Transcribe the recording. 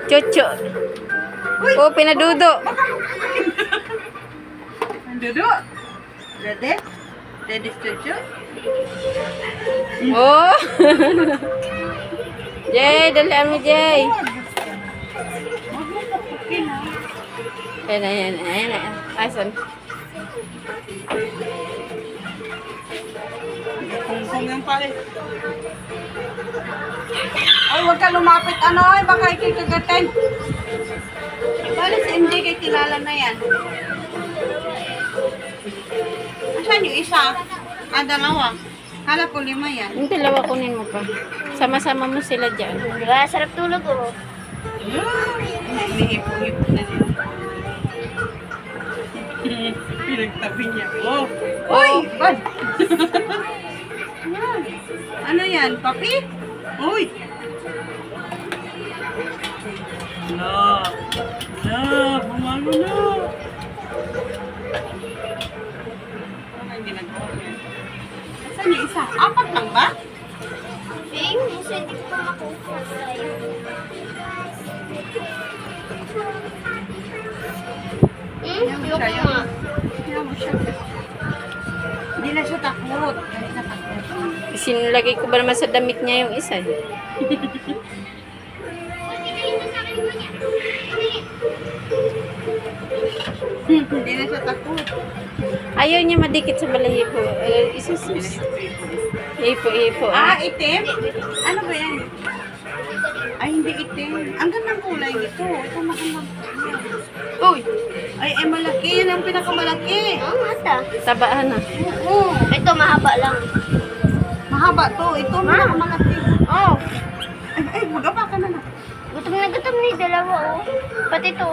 Chucho. Oh, pinadudo. Dudu. Ready? Ready, Chuchu? Oh. Jay, dalian mo, Jay. Ayan. Asan? Kung yung pare. Ay, huwag ka lumapit. Ano, ay, baka ikikagatin. Bale, si MJ kay kilala na yan. Asan yung isa? Dalawa. Hala po 5 yan. Yung dalawa kunin mo pa. Sama-sama mo sila dyan. Diba? Sarap tulog oh. Hinihipo-hipo na niya. Pinagtabi niya. Oh! Uy! Bad! Ano yan? Papi? Uy! No! No! Bumalo na! Ay, hindi nagawa ko yan. Saan yung isa? 4 lang ba? Bing, kasi hindi ko pa makuha sa'yo. Yan mo siya, yan. Yan mo siya. Hindi na siya takot. Hindi na takot. Sinulagay ko ba naman sa damit niya yung isa? Hindi na siya takot. Ayaw niya madikit sa balahibo. Isusus. Ipo. Itim? Ano ba yan? Ay, hindi itim. Ang gandang kulay nito. Ito magandang kulay. Uy! Ay, malaki. Yan ang pinakamalaki. Oh, mata. Tabaan na. Oo. Ito, mahaba lang. Mahaba to. Ito ang pinakamalaki. Oh, Ay, magaba ka na na. gutom na gutom ni dalawa oh. Pati to.